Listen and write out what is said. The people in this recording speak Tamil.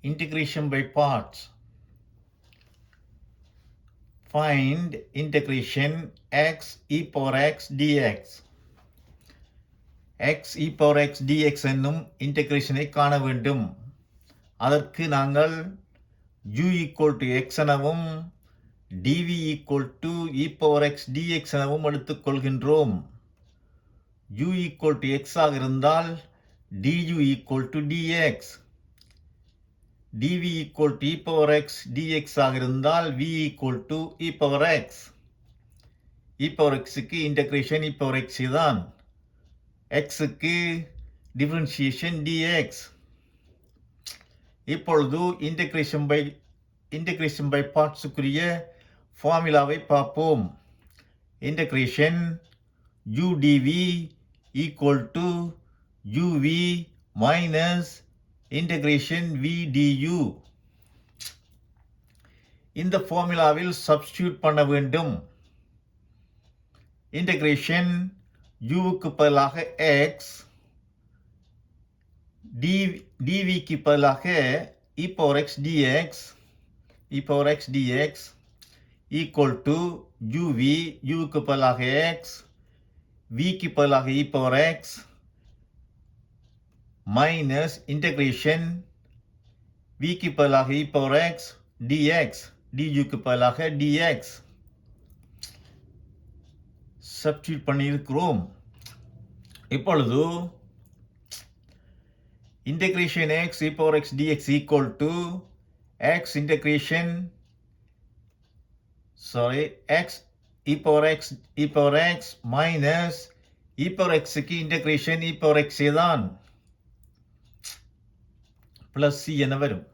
Integration by parts. Find integration x e power x dx. x e power x dx என்னும் இன்டெகிரேஷனை காண வேண்டும். அதற்கு நாங்கள் u equal to x எனவும் dv equal to e power x dx எனவும் எடுத்துக்கொள்கின்றோம். u equal to x ஆக இருந்தால் du equal to dx. dv equal to e power x dx ஆக இருந்தால் v equal to e power x. e power xக்கு இன்டெகிரேஷன் e power x தான். xக்கு டிஃபரன்ஷியேஷன் dx. இப்பொழுது இன்டெகிரேஷன் பை பார்ட்ஸுக்குரிய ஃபார்முலாவை பார்ப்போம். Integration u dv equal to uv minus integration v du. இந்த ஃபார்முலாவில் சப்ஸ்டிடியூட் பண்ண வேண்டும். இன்டெகிரேஷன் uக்கு பதிலாக x, dvக்கு பதிலாக e power x dx equal to uv, uக்கு பதிலாக x, vக்கு பதிலாக e power x minus integration vக்கு பதிலாக e power x dx, duக்கு பதிலாக dx. சப்ஸ்டிடியூட் பண்ணியிருக்கிறோம். இப்பொழுது integration x e power x dx equal to x e power x minus e power xக்கு integration e power x தான் plus c என வரும்.